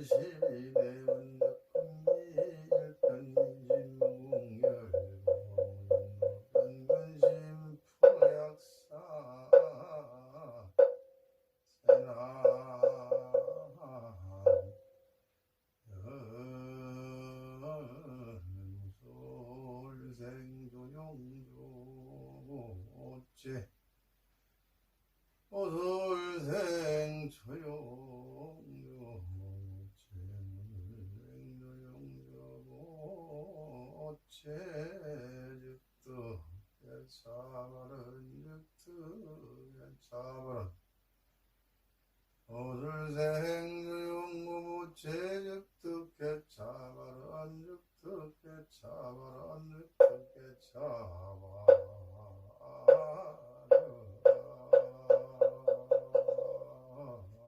시비 내은 금리일편진무열 근근심 풍약사 세나무솔생조용조제 오솔생조용조제 차바른 즉득 차바른 오술생조용무무체 즉득 차바른 즉득 차바른 즉득 차바